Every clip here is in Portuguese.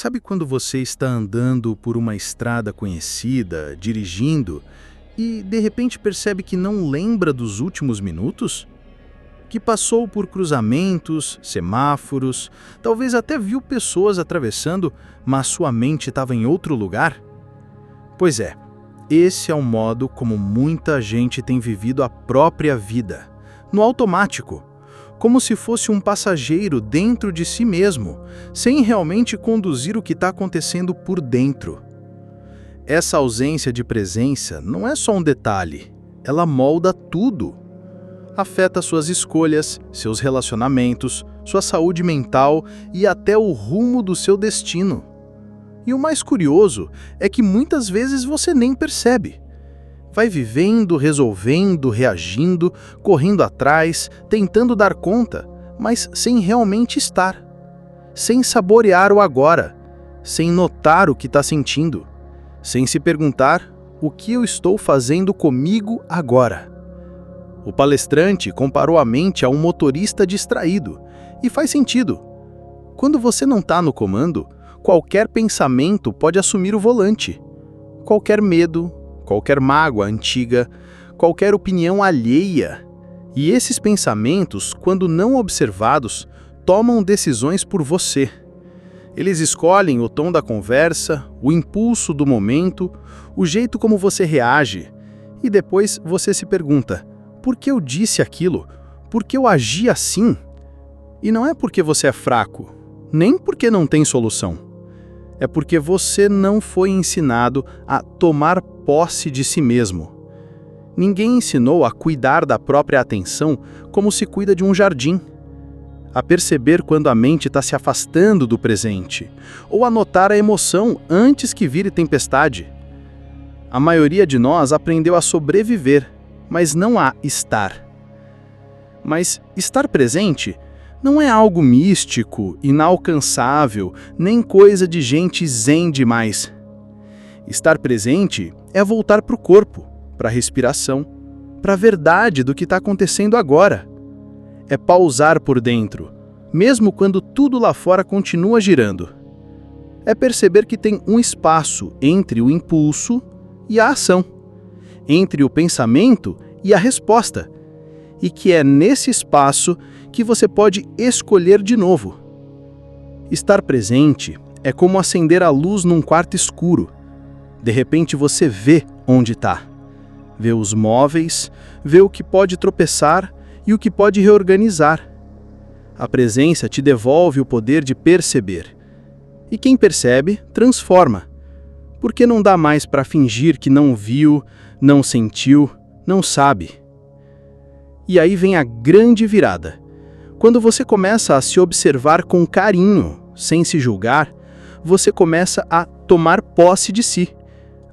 Sabe quando você está andando por uma estrada conhecida, dirigindo, e de repente percebe que não lembra dos últimos minutos? Que passou por cruzamentos, semáforos, talvez até viu pessoas atravessando, mas sua mente estava em outro lugar? Pois é, esse é o modo como muita gente tem vivido a própria vida, no automático, como se fosse um passageiro dentro de si mesmo, sem realmente conduzir o que está acontecendo por dentro. Essa ausência de presença não é só um detalhe, ela molda tudo. Afeta suas escolhas, seus relacionamentos, sua saúde mental e até o rumo do seu destino. E o mais curioso é que muitas vezes você nem percebe. Vai vivendo, resolvendo, reagindo, correndo atrás, tentando dar conta, mas sem realmente estar. Sem saborear o agora, sem notar o que está sentindo, sem se perguntar o que eu estou fazendo comigo agora. O palestrante comparou a mente a um motorista distraído, e faz sentido. Quando você não está no comando, qualquer pensamento pode assumir o volante. Qualquer medo, qualquer mágoa antiga, qualquer opinião alheia. E esses pensamentos, quando não observados, tomam decisões por você. Eles escolhem o tom da conversa, o impulso do momento, o jeito como você reage. E depois você se pergunta: por que eu disse aquilo? Por que eu agi assim? E não é porque você é fraco, nem porque não tem solução. É porque você não foi ensinado a tomar posse de si mesmo. Ninguém ensinou a cuidar da própria atenção como se cuida de um jardim. A perceber quando a mente está se afastando do presente, ou a notar a emoção antes que vire tempestade. A maioria de nós aprendeu a sobreviver, mas não a estar. Mas estar presente não é algo místico, inalcançável, nem coisa de gente zen demais. Estar presente é voltar para o corpo, para a respiração, para a verdade do que está acontecendo agora. É pausar por dentro, mesmo quando tudo lá fora continua girando. É perceber que tem um espaço entre o impulso e a ação, entre o pensamento e a resposta, e que é nesse espaço que você pode escolher de novo. Estar presente é como acender a luz num quarto escuro. De repente você vê onde está. Vê os móveis, vê o que pode tropeçar e o que pode reorganizar. A presença te devolve o poder de perceber. E quem percebe, transforma. Porque não dá mais para fingir que não viu, não sentiu, não sabe. E aí vem a grande virada. Quando você começa a se observar com carinho, sem se julgar, você começa a tomar posse de si,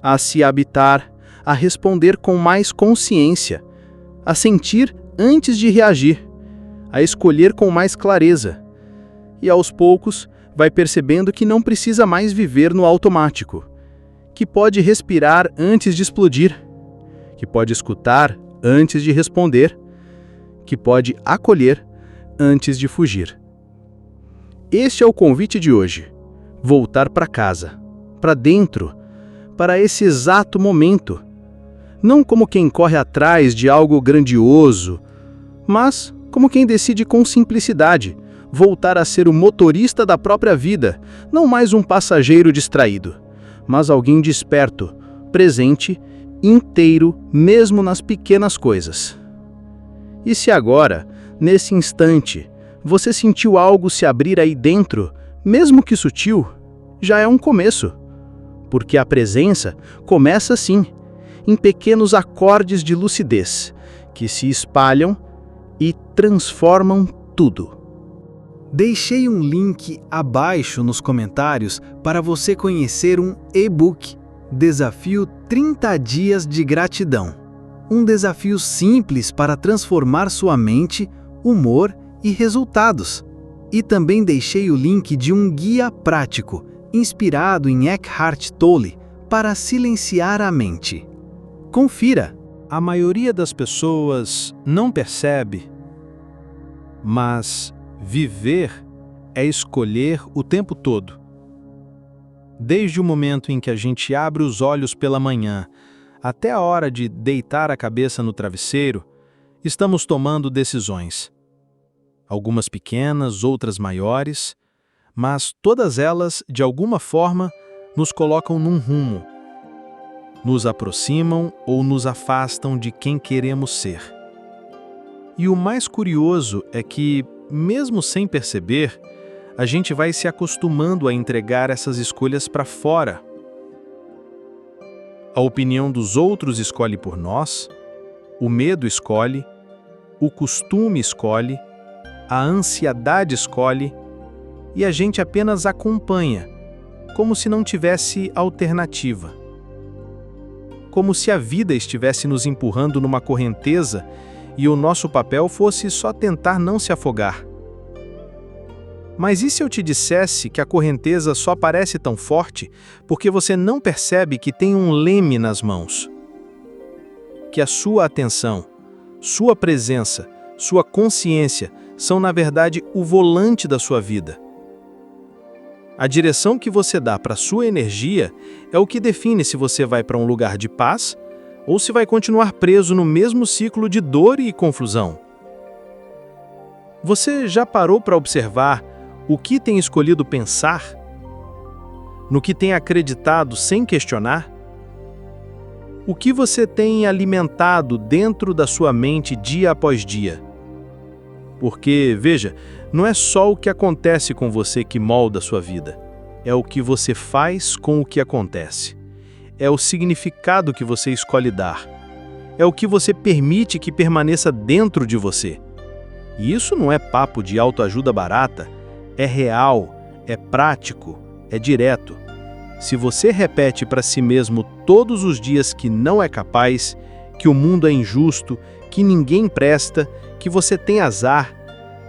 a se habitar, a responder com mais consciência, a sentir antes de reagir, a escolher com mais clareza. E aos poucos, vai percebendo que não precisa mais viver no automático, que pode respirar antes de explodir, que pode escutar antes de responder, que pode acolher antes de fugir. Este é o convite de hoje. Voltar para casa, para dentro, para esse exato momento. Não como quem corre atrás de algo grandioso, mas como quem decide com simplicidade voltar a ser o motorista da própria vida, não mais um passageiro distraído, mas alguém desperto, presente, inteiro, mesmo nas pequenas coisas. E se agora, nesse instante, você sentiu algo se abrir aí dentro, mesmo que sutil, já é um começo. Porque a presença começa assim, em pequenos acordes de lucidez, que se espalham e transformam tudo. Deixei um link abaixo nos comentários para você conhecer um e-book, Desafio 30 Dias de Gratidão. Um desafio simples para transformar sua mente, humor e resultados. E também deixei o link de um guia prático, inspirado em Eckhart Tolle, para silenciar a mente. Confira! A maioria das pessoas não percebe, mas viver é escolher o tempo todo. Desde o momento em que a gente abre os olhos pela manhã até a hora de deitar a cabeça no travesseiro, estamos tomando decisões. Algumas pequenas, outras maiores, mas todas elas, de alguma forma, nos colocam num rumo. Nos aproximam ou nos afastam de quem queremos ser. E o mais curioso é que, mesmo sem perceber, a gente vai se acostumando a entregar essas escolhas para fora. A opinião dos outros escolhe por nós, o medo escolhe, o costume escolhe, a ansiedade escolhe, e a gente apenas acompanha, como se não tivesse alternativa. Como se a vida estivesse nos empurrando numa correnteza e o nosso papel fosse só tentar não se afogar. Mas e se eu te dissesse que a correnteza só parece tão forte porque você não percebe que tem um leme nas mãos? Que a sua atenção, sua presença, sua consciência são, na verdade, o volante da sua vida. A direção que você dá para a sua energia é o que define se você vai para um lugar de paz ou se vai continuar preso no mesmo ciclo de dor e confusão. Você já parou para observar o que tem escolhido pensar? No que tem acreditado sem questionar? O que você tem alimentado dentro da sua mente dia após dia? Porque, veja, não é só o que acontece com você que molda a sua vida. É o que você faz com o que acontece. É o significado que você escolhe dar. É o que você permite que permaneça dentro de você. E isso não é papo de autoajuda barata. É real, é prático, é direto. Se você repete para si mesmo todos os dias que não é capaz, que o mundo é injusto, que ninguém presta, que você tem azar,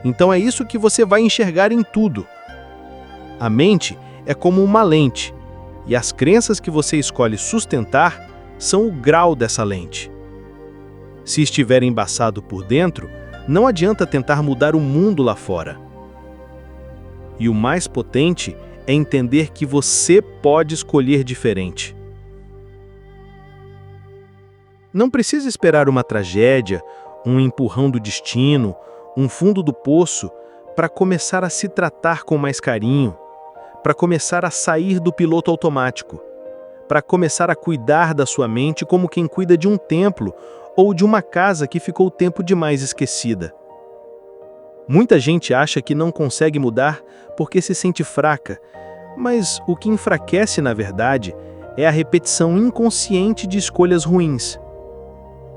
então é isso que você vai enxergar em tudo. A mente é como uma lente, e as crenças que você escolhe sustentar são o grau dessa lente. Se estiver embaçado por dentro, não adianta tentar mudar o mundo lá fora. E o mais potente é entender que você pode escolher diferente. Não precisa esperar uma tragédia, um empurrão do destino, um fundo do poço para começar a se tratar com mais carinho, para começar a sair do piloto automático, para começar a cuidar da sua mente como quem cuida de um templo ou de uma casa que ficou tempo demais esquecida. Muita gente acha que não consegue mudar porque se sente fraca, mas o que enfraquece, na verdade, é a repetição inconsciente de escolhas ruins.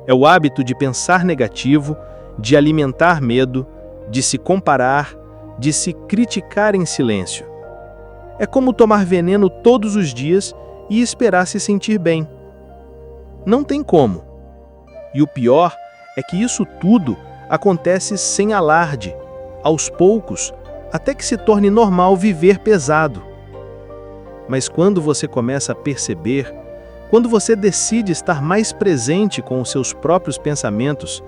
É o hábito de pensar negativo, de alimentar medo, de se comparar, de se criticar em silêncio. É como tomar veneno todos os dias e esperar se sentir bem. Não tem como. E o pior é que isso tudo acontece sem alarde, aos poucos, até que se torne normal viver pesado. Mas quando você começa a perceber, quando você decide estar mais presente com os seus próprios pensamentos,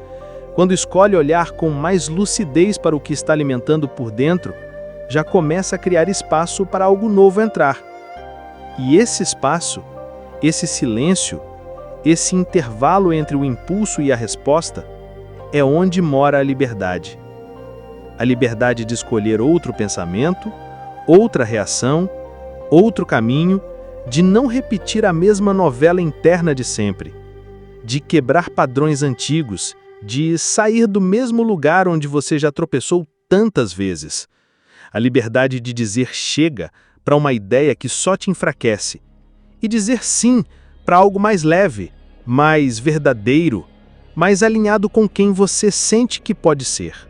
quando escolhe olhar com mais lucidez para o que está alimentando por dentro, já começa a criar espaço para algo novo entrar. E esse espaço, esse silêncio, esse intervalo entre o impulso e a resposta, é onde mora a liberdade. A liberdade de escolher outro pensamento, outra reação, outro caminho, de não repetir a mesma novela interna de sempre, de quebrar padrões antigos, de sair do mesmo lugar onde você já tropeçou tantas vezes. A liberdade de dizer chega para uma ideia que só te enfraquece e dizer sim para algo mais leve, mais verdadeiro, mais alinhado com quem você sente que pode ser.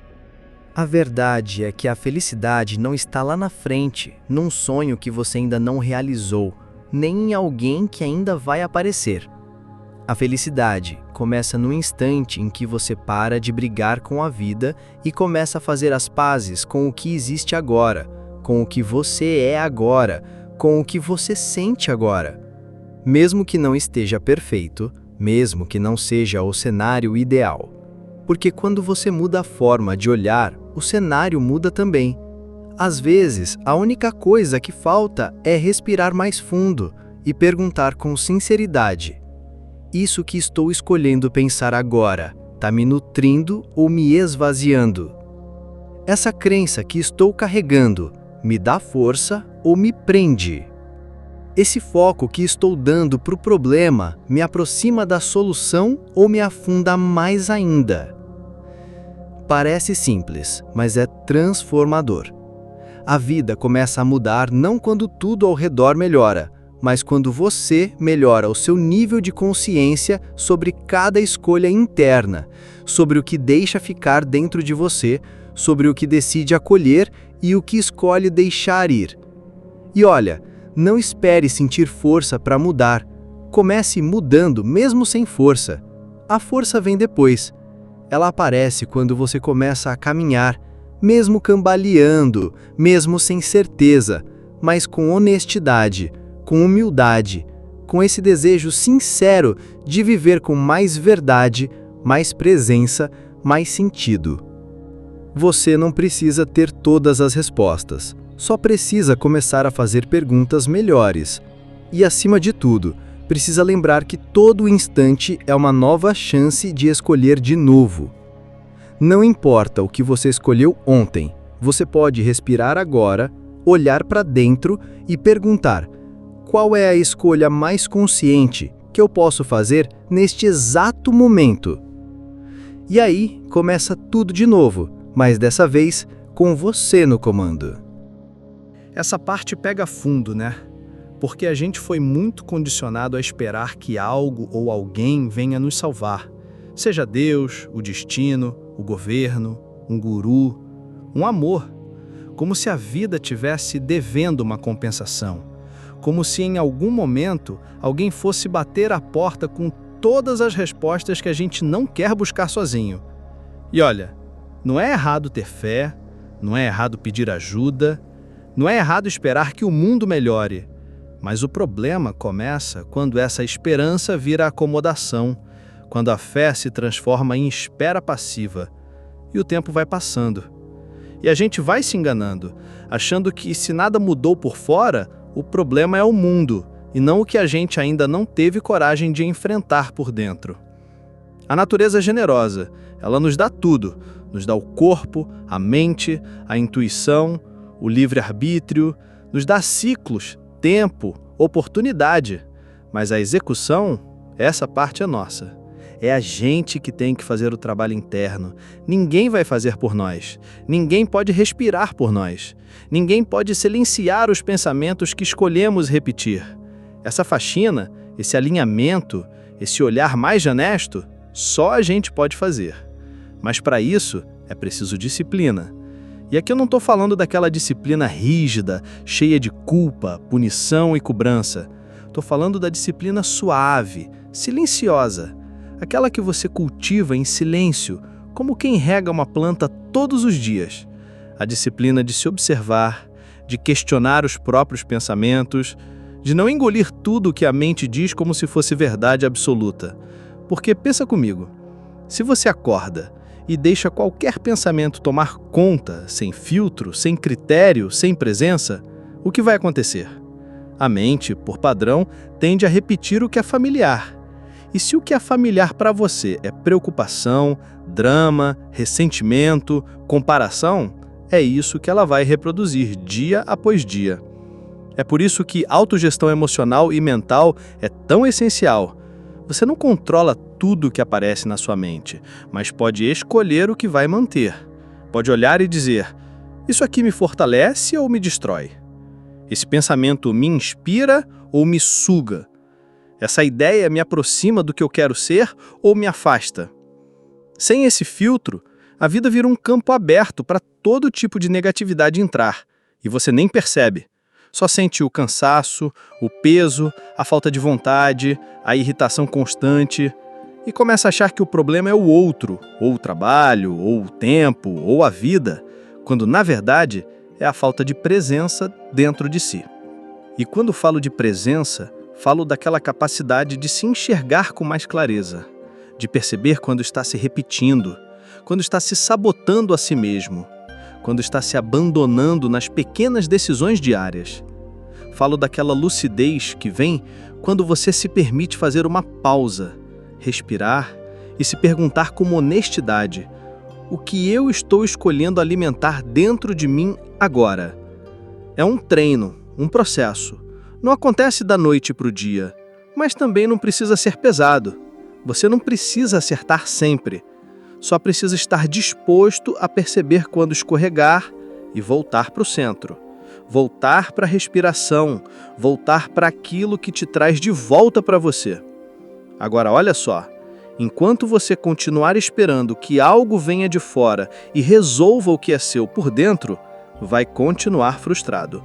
A verdade é que a felicidade não está lá na frente, num sonho que você ainda não realizou, nem em alguém que ainda vai aparecer. A felicidade começa no instante em que você para de brigar com a vida e começa a fazer as pazes com o que existe agora, com o que você é agora, com o que você sente agora. Mesmo que não esteja perfeito, mesmo que não seja o cenário ideal. Porque quando você muda a forma de olhar, o cenário muda também. Às vezes, a única coisa que falta é respirar mais fundo e perguntar com sinceridade: isso que estou escolhendo pensar agora está me nutrindo ou me esvaziando? Essa crença que estou carregando me dá força ou me prende? Esse foco que estou dando para o problema me aproxima da solução ou me afunda mais ainda? Parece simples, mas é transformador. A vida começa a mudar não quando tudo ao redor melhora, mas quando você melhora o seu nível de consciência sobre cada escolha interna, sobre o que deixa ficar dentro de você, sobre o que decide acolher e o que escolhe deixar ir. E olha, não espere sentir força para mudar. Comece mudando mesmo sem força. A força vem depois. Ela aparece quando você começa a caminhar, mesmo cambaleando, mesmo sem certeza, mas com honestidade, com humildade, com esse desejo sincero de viver com mais verdade, mais presença, mais sentido. Você não precisa ter todas as respostas, só precisa começar a fazer perguntas melhores. E, acima de tudo, precisa lembrar que todo instante é uma nova chance de escolher de novo. Não importa o que você escolheu ontem, você pode respirar agora, olhar para dentro e perguntar: qual é a escolha mais consciente que eu posso fazer neste exato momento? E aí começa tudo de novo, mas dessa vez com você no comando. Essa parte pega fundo, né? Porque a gente foi muito condicionado a esperar que algo ou alguém venha nos salvar. Seja Deus, o destino, o governo, um guru, um amor. Como se a vida tivesse devendo uma compensação. Como se em algum momento alguém fosse bater a porta com todas as respostas que a gente não quer buscar sozinho. E olha, não é errado ter fé, não é errado pedir ajuda, não é errado esperar que o mundo melhore. Mas o problema começa quando essa esperança vira acomodação, quando a fé se transforma em espera passiva. E o tempo vai passando. E a gente vai se enganando, achando que se nada mudou por fora, o problema é o mundo, e não o que a gente ainda não teve coragem de enfrentar por dentro. A natureza é generosa, ela nos dá tudo, nos dá o corpo, a mente, a intuição, o livre-arbítrio, nos dá ciclos, tempo, oportunidade, mas a execução, essa parte é nossa. É a gente que tem que fazer o trabalho interno. Ninguém vai fazer por nós. Ninguém pode respirar por nós. Ninguém pode silenciar os pensamentos que escolhemos repetir. Essa faxina, esse alinhamento, esse olhar mais honesto, só a gente pode fazer. Mas para isso é preciso disciplina. E aqui eu não estou falando daquela disciplina rígida, cheia de culpa, punição e cobrança. Estou falando da disciplina suave, silenciosa. Aquela que você cultiva em silêncio, como quem rega uma planta todos os dias. A disciplina de se observar, de questionar os próprios pensamentos, de não engolir tudo o que a mente diz como se fosse verdade absoluta. Porque pensa comigo, se você acorda e deixa qualquer pensamento tomar conta, sem filtro, sem critério, sem presença, o que vai acontecer? A mente, por padrão, tende a repetir o que é familiar. E se o que é familiar para você é preocupação, drama, ressentimento, comparação, é isso que ela vai reproduzir dia após dia. É por isso que autogestão emocional e mental é tão essencial. Você não controla tudo o que aparece na sua mente, mas pode escolher o que vai manter. Pode olhar e dizer: isso aqui me fortalece ou me destrói? Esse pensamento me inspira ou me suga? Essa ideia me aproxima do que eu quero ser ou me afasta? Sem esse filtro, a vida vira um campo aberto para todo tipo de negatividade entrar, e você nem percebe. Só sente o cansaço, o peso, a falta de vontade, a irritação constante, e começa a achar que o problema é o outro, ou o trabalho, ou o tempo, ou a vida, quando na verdade é a falta de presença dentro de si. E quando falo de presença, falo daquela capacidade de se enxergar com mais clareza, de perceber quando está se repetindo, quando está se sabotando a si mesmo, quando está se abandonando nas pequenas decisões diárias. Falo daquela lucidez que vem quando você se permite fazer uma pausa, respirar e se perguntar com honestidade: o que eu estou escolhendo alimentar dentro de mim agora? É um treino, um processo. Não acontece da noite para o dia, mas também não precisa ser pesado. Você não precisa acertar sempre. Só precisa estar disposto a perceber quando escorregar e voltar para o centro. Voltar para a respiração, voltar para aquilo que te traz de volta para você. Agora, olha só, enquanto você continuar esperando que algo venha de fora e resolva o que é seu por dentro, vai continuar frustrado.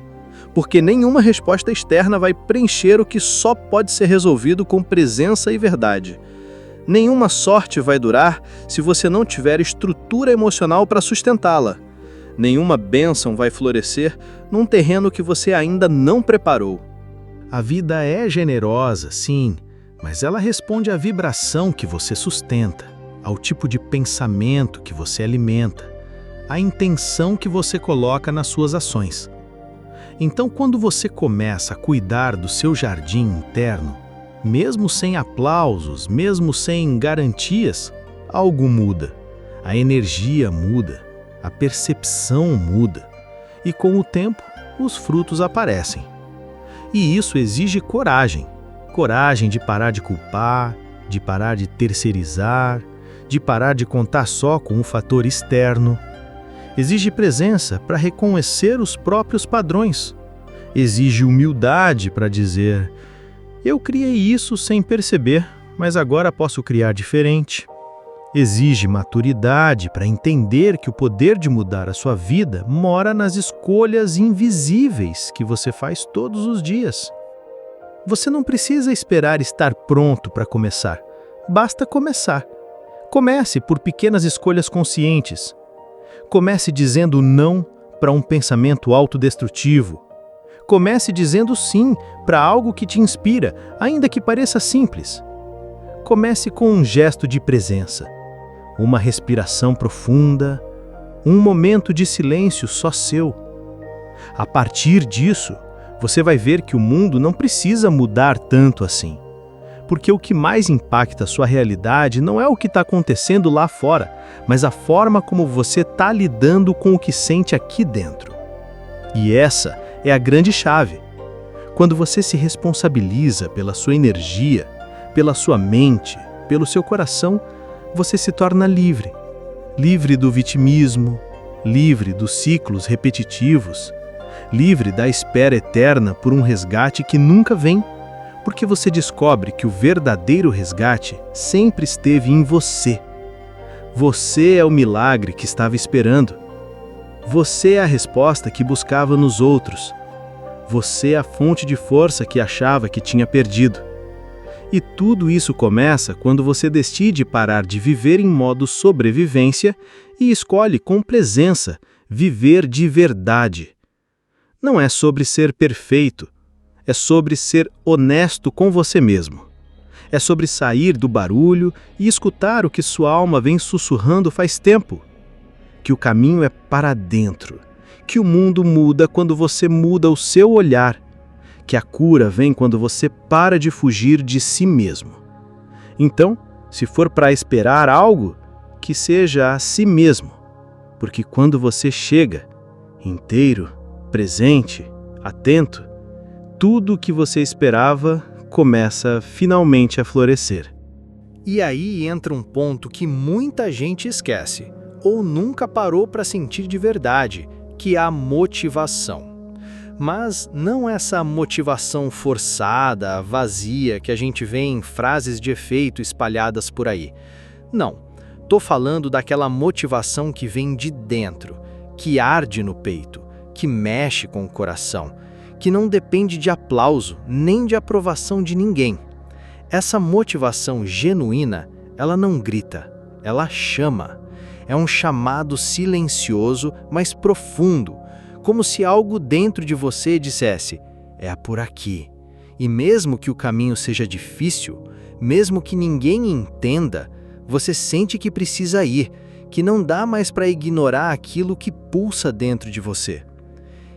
Porque nenhuma resposta externa vai preencher o que só pode ser resolvido com presença e verdade. Nenhuma sorte vai durar se você não tiver estrutura emocional para sustentá-la. Nenhuma bênção vai florescer num terreno que você ainda não preparou. A vida é generosa, sim, mas ela responde à vibração que você sustenta, ao tipo de pensamento que você alimenta, à intenção que você coloca nas suas ações. Então, quando você começa a cuidar do seu jardim interno, mesmo sem aplausos, mesmo sem garantias, algo muda. A energia muda, a percepção muda, e com o tempo, os frutos aparecem. E isso exige coragem. Coragem de parar de culpar, de parar de terceirizar, de parar de contar só com um fator externo. Exige presença para reconhecer os próprios padrões. Exige humildade para dizer: eu criei isso sem perceber, mas agora posso criar diferente. Exige maturidade para entender que o poder de mudar a sua vida mora nas escolhas invisíveis que você faz todos os dias. Você não precisa esperar estar pronto para começar. Basta começar. Comece por pequenas escolhas conscientes. Comece dizendo não para um pensamento autodestrutivo. Comece dizendo sim para algo que te inspira, ainda que pareça simples. Comece com um gesto de presença, uma respiração profunda, um momento de silêncio só seu. A partir disso, você vai ver que o mundo não precisa mudar tanto assim. Porque o que mais impacta a sua realidade não é o que está acontecendo lá fora, mas a forma como você está lidando com o que sente aqui dentro. E essa é a grande chave. Quando você se responsabiliza pela sua energia, pela sua mente, pelo seu coração, você se torna livre. Livre do vitimismo, livre dos ciclos repetitivos, livre da espera eterna por um resgate que nunca vem, porque você descobre que o verdadeiro resgate sempre esteve em você. Você é o milagre que estava esperando. Você é a resposta que buscava nos outros. Você é a fonte de força que achava que tinha perdido. E tudo isso começa quando você decide parar de viver em modo sobrevivência e escolhe com presença viver de verdade. Não é sobre ser perfeito, é sobre ser honesto com você mesmo. É sobre sair do barulho e escutar o que sua alma vem sussurrando faz tempo. Que o caminho é para dentro, que o mundo muda quando você muda o seu olhar, que a cura vem quando você para de fugir de si mesmo. Então, se for para esperar algo, que seja a si mesmo, porque quando você chega, inteiro, presente, atento, tudo o que você esperava começa finalmente a florescer. E aí entra um ponto que muita gente esquece, ou nunca parou para sentir de verdade, que é a motivação. Mas não essa motivação forçada, vazia, que a gente vê em frases de efeito espalhadas por aí. Não, tô falando daquela motivação que vem de dentro, que arde no peito, que mexe com o coração, que não depende de aplauso, nem de aprovação de ninguém. Essa motivação genuína, ela não grita, ela chama. É um chamado silencioso, mas profundo, como se algo dentro de você dissesse: é por aqui. E mesmo que o caminho seja difícil, mesmo que ninguém entenda, você sente que precisa ir, que não dá mais para ignorar aquilo que pulsa dentro de você.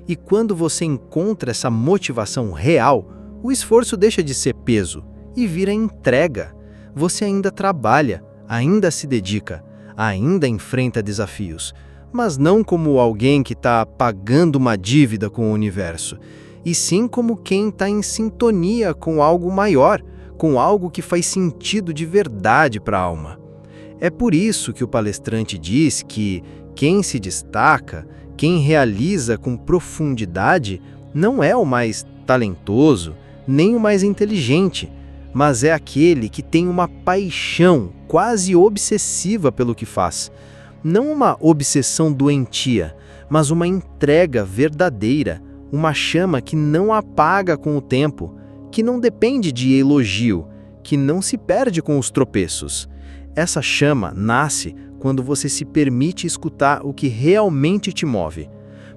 E quando você encontra essa motivação real, o esforço deixa de ser peso e vira entrega. Você ainda trabalha, ainda se dedica, ainda enfrenta desafios, mas não como alguém que está pagando uma dívida com o universo, e sim como quem está em sintonia com algo maior, com algo que faz sentido de verdade para a alma. É por isso que o palestrante diz que quem se destaca, quem realiza com profundidade, não é o mais talentoso, nem o mais inteligente, mas é aquele que tem uma paixão quase obsessiva pelo que faz. Não uma obsessão doentia, mas uma entrega verdadeira, uma chama que não apaga com o tempo, que não depende de elogio, que não se perde com os tropeços. Essa chama nasce quando você se permite escutar o que realmente te move.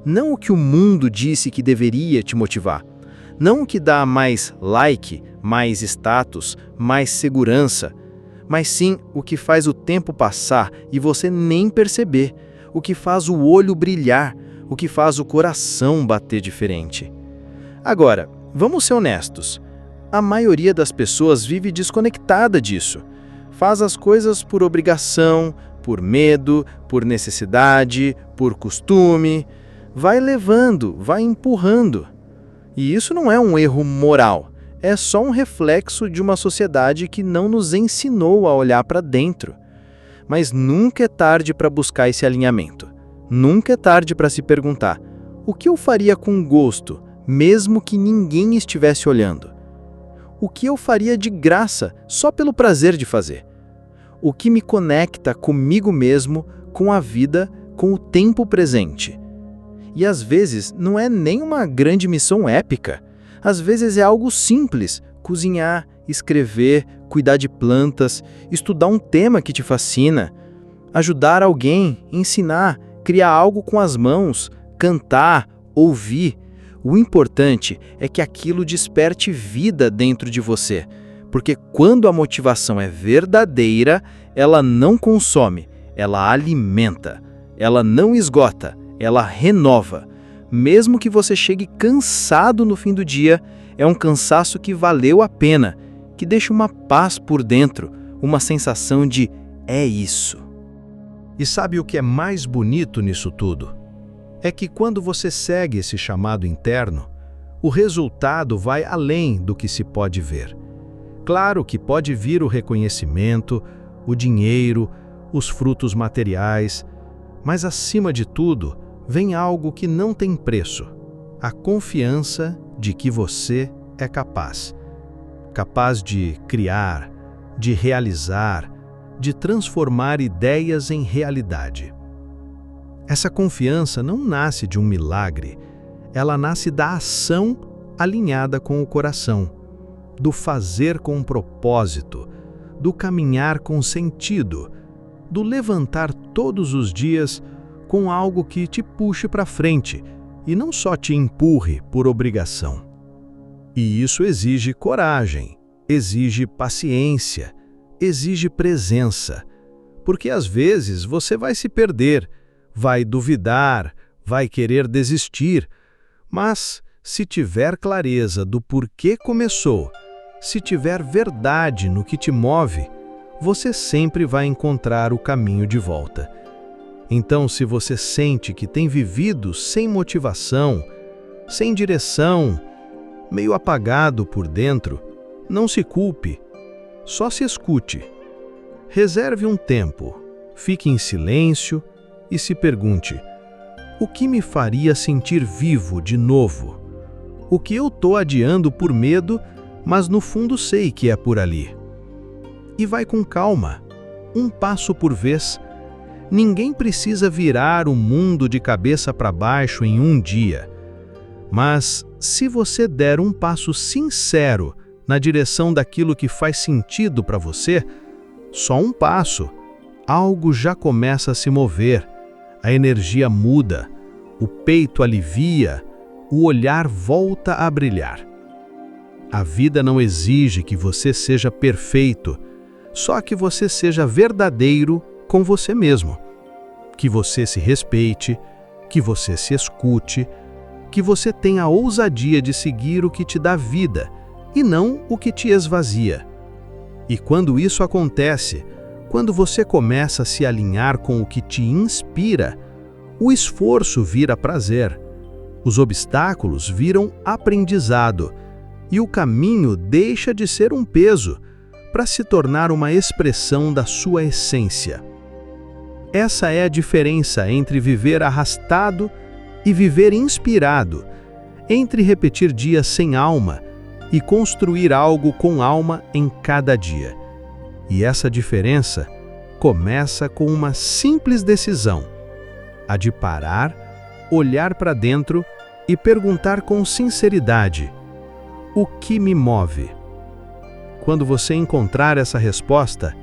Não o que o mundo disse que deveria te motivar. Não o que dá mais like, mais status, mais segurança, mas sim o que faz o tempo passar e você nem perceber, o que faz o olho brilhar, o que faz o coração bater diferente. Agora, vamos ser honestos. A maioria das pessoas vive desconectada disso. Faz as coisas por obrigação, por medo, por necessidade, por costume. Vai levando, vai empurrando. E isso não é um erro moral, é só um reflexo de uma sociedade que não nos ensinou a olhar para dentro. Mas nunca é tarde para buscar esse alinhamento. Nunca é tarde para se perguntar: o que eu faria com gosto, mesmo que ninguém estivesse olhando? O que eu faria de graça, só pelo prazer de fazer? O que me conecta comigo mesmo, com a vida, com o tempo presente? E às vezes não é nem uma grande missão épica. Às vezes é algo simples: cozinhar, escrever, cuidar de plantas, estudar um tema que te fascina, ajudar alguém, ensinar, criar algo com as mãos, cantar, ouvir. O importante é que aquilo desperte vida dentro de você, porque quando a motivação é verdadeira, ela não consome, ela alimenta, ela não esgota, ela renova. Mesmo que você chegue cansado no fim do dia, é um cansaço que valeu a pena, que deixa uma paz por dentro, uma sensação de é isso. E sabe o que é mais bonito nisso tudo? É que quando você segue esse chamado interno, o resultado vai além do que se pode ver. Claro que pode vir o reconhecimento, o dinheiro, os frutos materiais, mas acima de tudo, vem algo que não tem preço: a confiança de que você é capaz. Capaz de criar, de realizar, de transformar ideias em realidade. Essa confiança não nasce de um milagre, ela nasce da ação alinhada com o coração, do fazer com propósito, do caminhar com sentido, do levantar todos os dias com algo que te puxe para frente e não só te empurre por obrigação. E isso exige coragem, exige paciência, exige presença, porque às vezes você vai se perder, vai duvidar, vai querer desistir, mas se tiver clareza do porquê começou, se tiver verdade no que te move, você sempre vai encontrar o caminho de volta. Então, se você sente que tem vivido sem motivação, sem direção, meio apagado por dentro, não se culpe, só se escute. Reserve um tempo, fique em silêncio e se pergunte: o que me faria sentir vivo de novo? O que eu estou adiando por medo, mas no fundo sei que é por ali? E vai com calma, um passo por vez. Ninguém precisa virar o mundo de cabeça para baixo em um dia. Mas, se você der um passo sincero na direção daquilo que faz sentido para você, só um passo, algo já começa a se mover, a energia muda, o peito alivia, o olhar volta a brilhar. A vida não exige que você seja perfeito, só que você seja verdadeiro com você mesmo. que você se respeite, que você se escute, que você tenha a ousadia de seguir o que te dá vida e não o que te esvazia. E quando isso acontece, quando você começa a se alinhar com o que te inspira, o esforço vira prazer, os obstáculos viram aprendizado e o caminho deixa de ser um peso para se tornar uma expressão da sua essência. Essa é a diferença entre viver arrastado e viver inspirado, entre repetir dias sem alma e construir algo com alma em cada dia. E essa diferença começa com uma simples decisão, a de parar, olhar para dentro e perguntar com sinceridade: o que me move? Quando você encontrar essa resposta,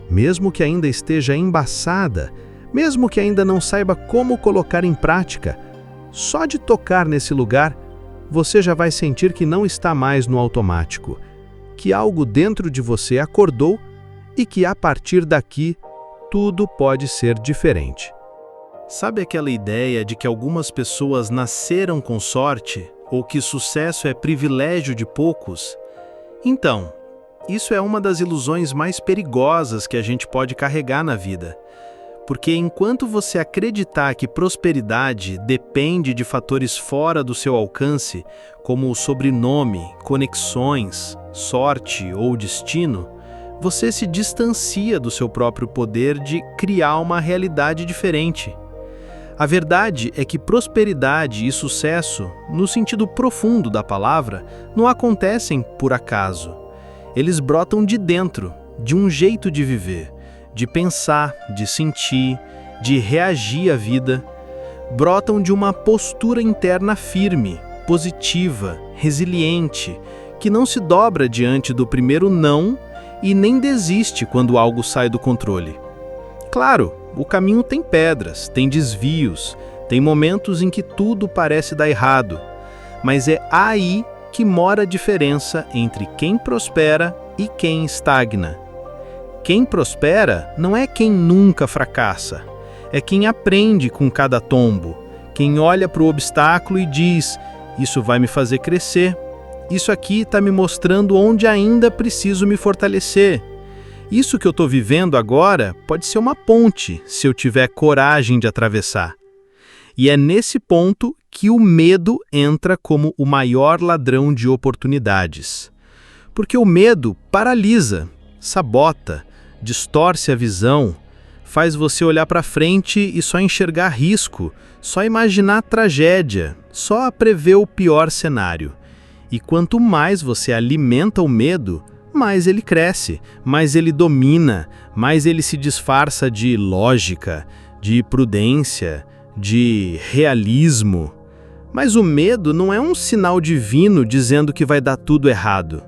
mesmo que ainda esteja embaçada, mesmo que ainda não saiba como colocar em prática, só de tocar nesse lugar, você já vai sentir que não está mais no automático, que algo dentro de você acordou e que a partir daqui tudo pode ser diferente. Sabe aquela ideia de que algumas pessoas nasceram com sorte ou que sucesso é privilégio de poucos? Então, isso é uma das ilusões mais perigosas que a gente pode carregar na vida. Porque enquanto você acreditar que prosperidade depende de fatores fora do seu alcance, como o sobrenome, conexões, sorte ou destino, você se distancia do seu próprio poder de criar uma realidade diferente. A verdade é que prosperidade e sucesso, no sentido profundo da palavra, não acontecem por acaso. Eles brotam de dentro, de um jeito de viver, de pensar, de sentir, de reagir à vida. Brotam de uma postura interna firme, positiva, resiliente, que não se dobra diante do primeiro não e nem desiste quando algo sai do controle. Claro, o caminho tem pedras, tem desvios, tem momentos em que tudo parece dar errado, mas é aí que mora a diferença entre quem prospera e quem estagna. Quem prospera não é quem nunca fracassa, é quem aprende com cada tombo, quem olha para o obstáculo e diz: isso vai me fazer crescer, isso aqui está me mostrando onde ainda preciso me fortalecer. Isso que eu estou vivendo agora pode ser uma ponte, se eu tiver coragem de atravessar. E é nesse ponto que o medo entra como o maior ladrão de oportunidades. Porque o medo paralisa, sabota, distorce a visão, faz você olhar para frente e só enxergar risco, só imaginar tragédia, só prever o pior cenário. E quanto mais você alimenta o medo, mais ele cresce, mais ele domina, mais ele se disfarça de lógica, de prudência, de realismo. Mas o medo não é um sinal divino dizendo que vai dar tudo errado.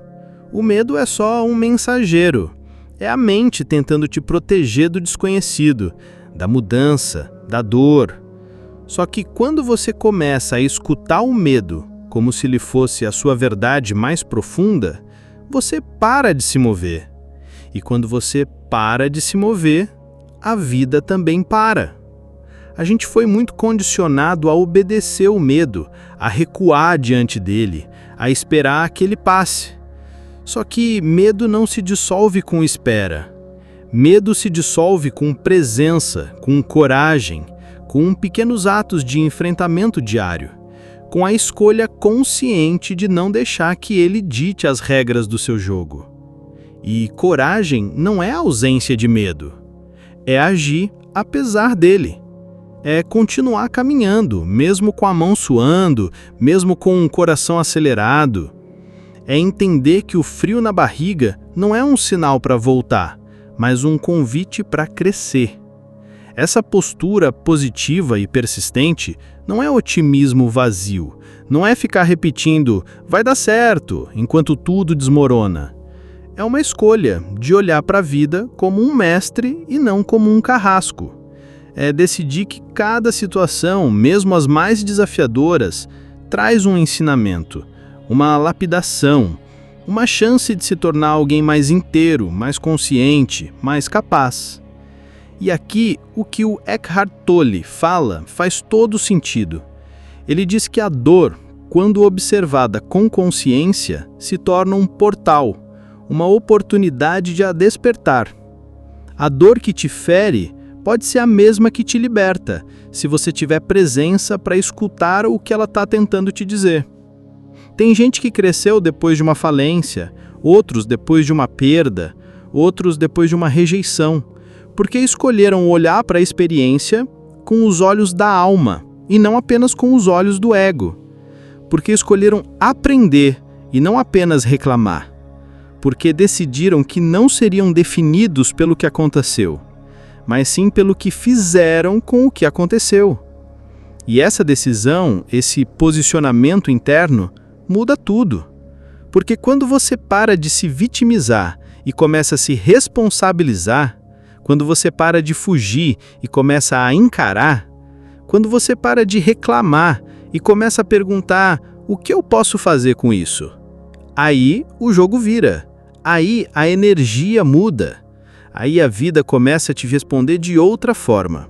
O medo é só um mensageiro. É a mente tentando te proteger do desconhecido, da mudança, da dor. Só que quando você começa a escutar o medo como se ele fosse a sua verdade mais profunda, você para de se mover. E quando você para de se mover, a vida também para. A gente foi muito condicionado a obedecer o medo, a recuar diante dele, a esperar que ele passe. Só que medo não se dissolve com espera. Medo se dissolve com presença, com coragem, com pequenos atos de enfrentamento diário, com a escolha consciente de não deixar que ele dite as regras do seu jogo. E coragem não é ausência de medo, é agir apesar dele. É continuar caminhando, mesmo com a mão suando, mesmo com o coração acelerado. É entender que o frio na barriga não é um sinal para voltar, mas um convite para crescer. Essa postura positiva e persistente não é otimismo vazio, não é ficar repetindo "vai dar certo" enquanto tudo desmorona. É uma escolha de olhar para a vida como um mestre e não como um carrasco. É decidir que cada situação, mesmo as mais desafiadoras, traz um ensinamento, uma lapidação, uma chance de se tornar alguém mais inteiro, mais consciente, mais capaz. E aqui, o que o Eckhart Tolle fala faz todo sentido. Ele diz que a dor, quando observada com consciência, se torna um portal, uma oportunidade de a despertar. A dor que te fere pode ser a mesma que te liberta, se você tiver presença para escutar o que ela está tentando te dizer. Tem gente que cresceu depois de uma falência, outros depois de uma perda, outros depois de uma rejeição, porque escolheram olhar para a experiência com os olhos da alma e não apenas com os olhos do ego. Porque escolheram aprender e não apenas reclamar. Porque decidiram que não seriam definidos pelo que aconteceu, mas sim pelo que fizeram com o que aconteceu. E essa decisão, esse posicionamento interno, muda tudo. Porque quando você para de se vitimizar e começa a se responsabilizar, quando você para de fugir e começa a encarar, quando você para de reclamar e começa a perguntar o que eu posso fazer com isso, aí o jogo vira, aí a energia muda, aí a vida começa a te responder de outra forma.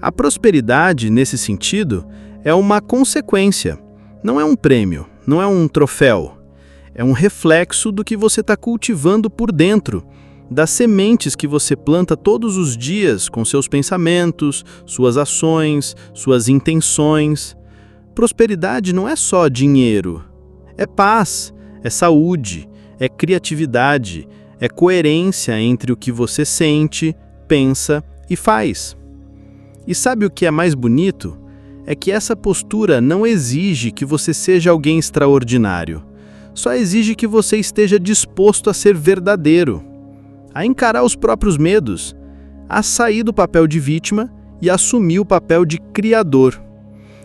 A prosperidade, nesse sentido, é uma consequência, não é um prêmio, não é um troféu. É um reflexo do que você está cultivando por dentro, das sementes que você planta todos os dias com seus pensamentos, suas ações, suas intenções. Prosperidade não é só dinheiro, é paz, é saúde, é criatividade, é coerência entre o que você sente, pensa e faz. E sabe o que é mais bonito? É que essa postura não exige que você seja alguém extraordinário. Só exige que você esteja disposto a ser verdadeiro, a encarar os próprios medos, a sair do papel de vítima e assumir o papel de criador,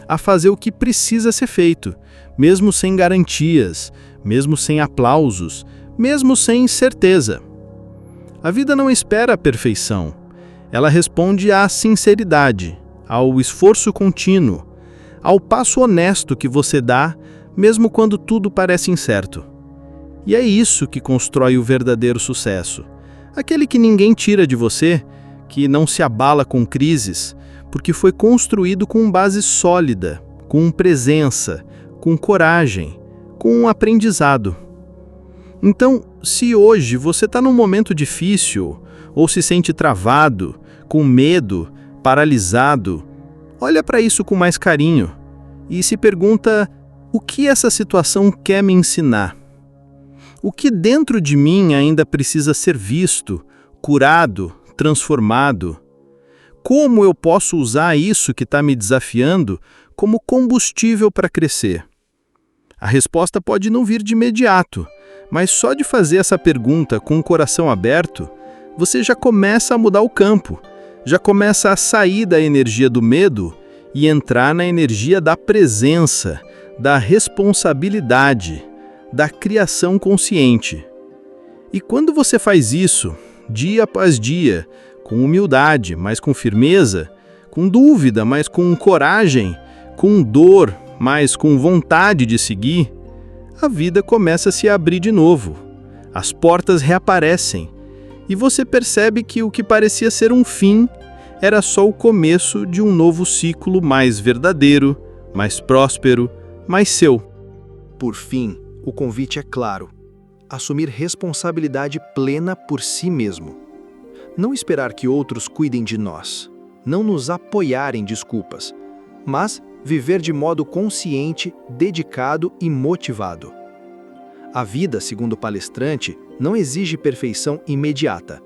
a fazer o que precisa ser feito, mesmo sem garantias, mesmo sem aplausos, mesmo sem certeza. A vida não espera a perfeição, ela responde à sinceridade, ao esforço contínuo, ao passo honesto que você dá, mesmo quando tudo parece incerto. E é isso que constrói o verdadeiro sucesso. Aquele que ninguém tira de você, que não se abala com crises, porque foi construído com base sólida, com presença, com coragem, com um aprendizado. Então, se hoje você está num momento difícil, ou se sente travado, com medo, paralisado, olha para isso com mais carinho e se pergunta: o que essa situação quer me ensinar? O que dentro de mim ainda precisa ser visto, curado, transformado? Como eu posso usar isso que está me desafiando como combustível para crescer? A resposta pode não vir de imediato, mas só de fazer essa pergunta com o coração aberto, você já começa a mudar o campo, já começa a sair da energia do medo e entrar na energia da presença, da responsabilidade, da criação consciente. E quando você faz isso, dia após dia, com humildade, mas com firmeza, com dúvida, mas com coragem, com dor, mas com vontade de seguir, a vida começa a se abrir de novo. As portas reaparecem e você percebe que o que parecia ser um fim era só o começo de um novo ciclo mais verdadeiro, mais próspero, mais seu. Por fim, o convite é claro: assumir responsabilidade plena por si mesmo. Não esperar que outros cuidem de nós, não nos apoiar em desculpas, mas viver de modo consciente, dedicado e motivado. A vida, segundo o palestrante, não exige perfeição imediata,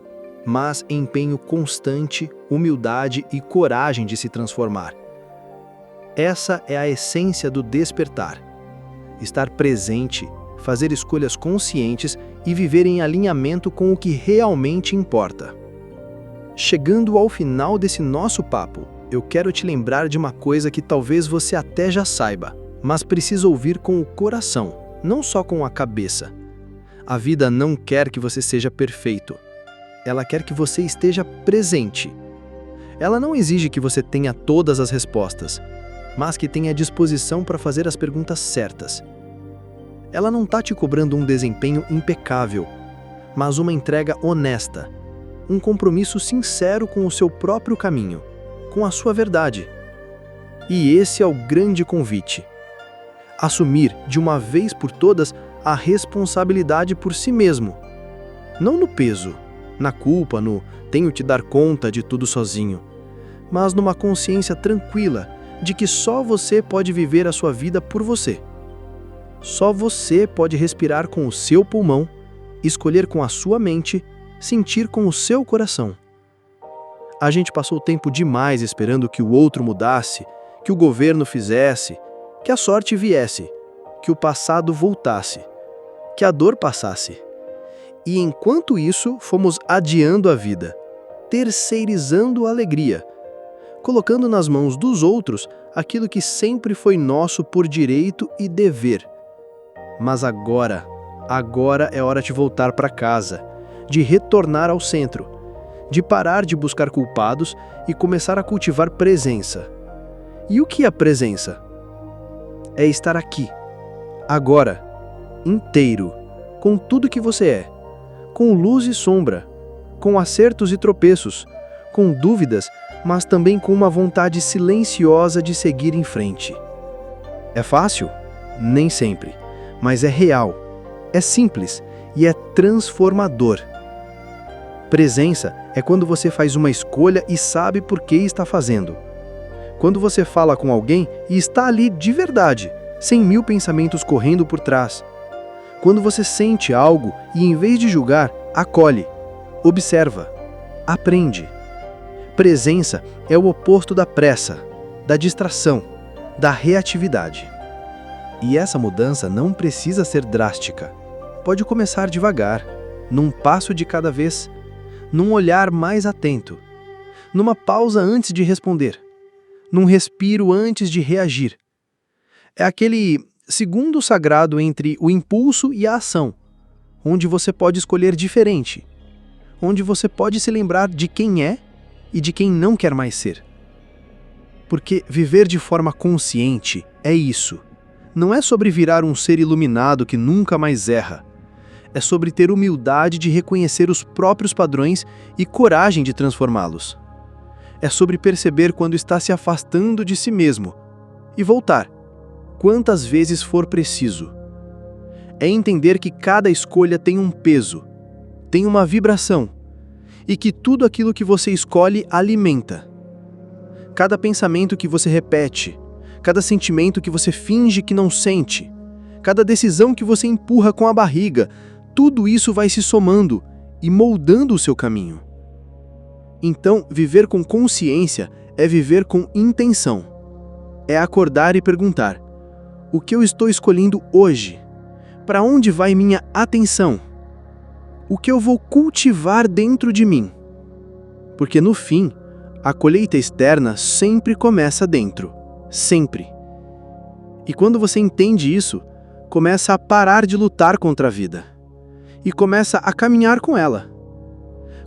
mas empenho constante, humildade e coragem de se transformar. Essa é a essência do despertar. Estar presente, fazer escolhas conscientes e viver em alinhamento com o que realmente importa. Chegando ao final desse nosso papo, eu quero te lembrar de uma coisa que talvez você até já saiba, mas precisa ouvir com o coração, não só com a cabeça. A vida não quer que você seja perfeito. Ela quer que você esteja presente. Ela não exige que você tenha todas as respostas, mas que tenha disposição para fazer as perguntas certas. Ela não está te cobrando um desempenho impecável, mas uma entrega honesta. um compromisso sincero com o seu próprio caminho, com a sua verdade. E esse é o grande convite. Assumir, de uma vez por todas, a responsabilidade por si mesmo. Não no peso, na culpa, no tenho que dar conta de tudo sozinho, mas numa consciência tranquila de que só você pode viver a sua vida por você. Só você pode respirar com o seu pulmão, escolher com a sua mente, sentir com o seu coração. A gente passou tempo demais esperando que o outro mudasse, que o governo fizesse, que a sorte viesse, que o passado voltasse, que a dor passasse. E enquanto isso, fomos adiando a vida, terceirizando a alegria, colocando nas mãos dos outros aquilo que sempre foi nosso por direito e dever. Mas agora é hora de voltar para casa, de retornar ao centro, de parar de buscar culpados e começar a cultivar presença. E o que é presença? É estar aqui, agora, inteiro, com tudo que você é, com luz e sombra, com acertos e tropeços, com dúvidas, mas também com uma vontade silenciosa de seguir em frente. É fácil? Nem sempre, mas é real, é simples e é transformador. Presença é quando você faz uma escolha e sabe por que está fazendo. Quando você fala com alguém e está ali de verdade, sem mil pensamentos correndo por trás. Quando você sente algo e, em vez de julgar, acolhe, observa, aprende. Presença é o oposto da pressa, da distração, da reatividade. E essa mudança não precisa ser drástica. Pode começar devagar, num passo de cada vez, num olhar mais atento, numa pausa antes de responder, num respiro antes de reagir. É aquele segundo sagrado entre o impulso e a ação, onde você pode escolher diferente, onde você pode se lembrar de quem é e de quem não quer mais ser. Porque viver de forma consciente é isso. Não é sobre virar um ser iluminado que nunca mais erra. É sobre ter humildade de reconhecer os próprios padrões e coragem de transformá-los. É sobre perceber quando está se afastando de si mesmo e voltar, quantas vezes for preciso. É entender que cada escolha tem um peso, tem uma vibração, e que tudo aquilo que você escolhe alimenta. Cada pensamento que você repete, cada sentimento que você finge que não sente, cada decisão que você empurra com a barriga, tudo isso vai se somando e moldando o seu caminho. Então, viver com consciência é viver com intenção. É acordar e perguntar: o que eu estou escolhendo hoje? Para onde vai minha atenção? O que eu vou cultivar dentro de mim? Porque no fim, a colheita externa sempre começa dentro. Sempre. E quando você entende isso, começa a parar de lutar contra a vida. E começa a caminhar com ela.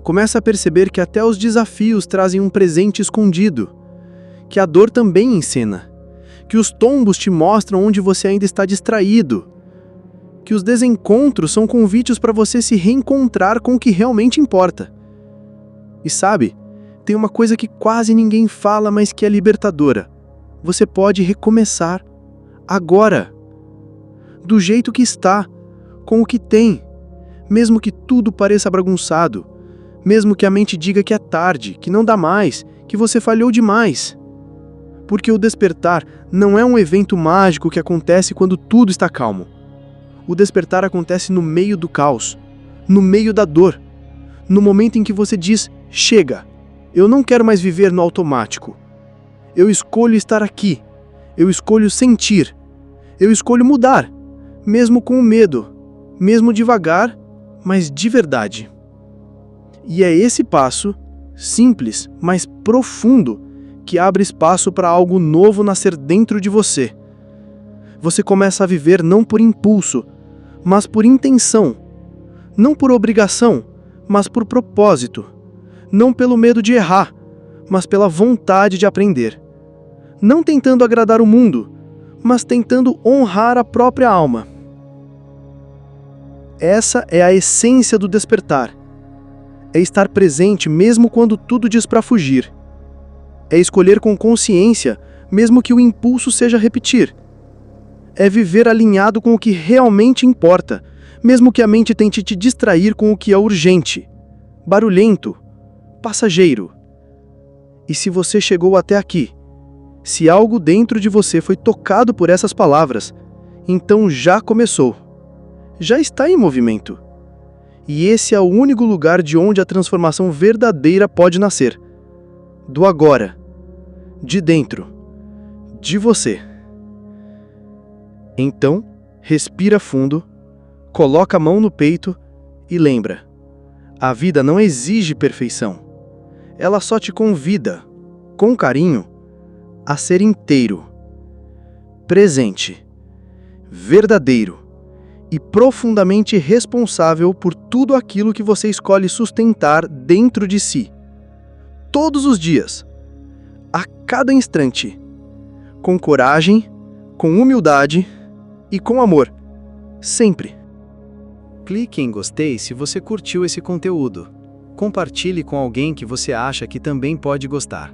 Começa a perceber que até os desafios trazem um presente escondido. Que a dor também ensina. Que os tombos te mostram onde você ainda está distraído. Que os desencontros são convites para você se reencontrar com o que realmente importa. E sabe, tem uma coisa que quase ninguém fala, mas que é libertadora. Você pode recomeçar agora. Do jeito que está, com o que tem. Mesmo que tudo pareça bagunçado. Mesmo que a mente diga que é tarde, que não dá mais, que você falhou demais. Porque o despertar não é um evento mágico que acontece quando tudo está calmo. O despertar acontece no meio do caos, no meio da dor, no momento em que você diz: chega, eu não quero mais viver no automático. Eu escolho estar aqui, eu escolho sentir, eu escolho mudar, mesmo com o medo, mesmo devagar, mas de verdade. E é esse passo, simples, mas profundo, que abre espaço para algo novo nascer dentro de você. Você começa a viver não por impulso, mas por intenção. Não por obrigação, mas por propósito. Não pelo medo de errar, mas pela vontade de aprender. Não tentando agradar o mundo, mas tentando honrar a própria alma. Essa é a essência do despertar. É estar presente mesmo quando tudo diz para fugir. É escolher com consciência, mesmo que o impulso seja repetir. É viver alinhado com o que realmente importa, mesmo que a mente tente te distrair com o que é urgente, barulhento, passageiro. E se você chegou até aqui, se algo dentro de você foi tocado por essas palavras, então já começou. Já está em movimento. E esse é o único lugar de onde a transformação verdadeira pode nascer. Do agora. De dentro. De você. Então, respira fundo, coloca a mão no peito e lembra: a vida não exige perfeição. Ela só te convida, com carinho, a ser inteiro, presente, verdadeiro e profundamente responsável por tudo aquilo que você escolhe sustentar dentro de si. Todos os dias, a cada instante, com coragem, com humildade e com amor, sempre. Clique em gostei se você curtiu esse conteúdo. Compartilhe com alguém que você acha que também pode gostar.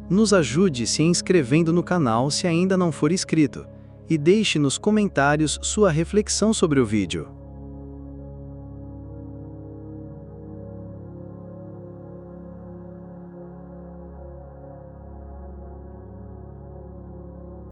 Nos ajude se inscrevendo no canal se ainda não for inscrito. E deixe nos comentários sua reflexão sobre o vídeo.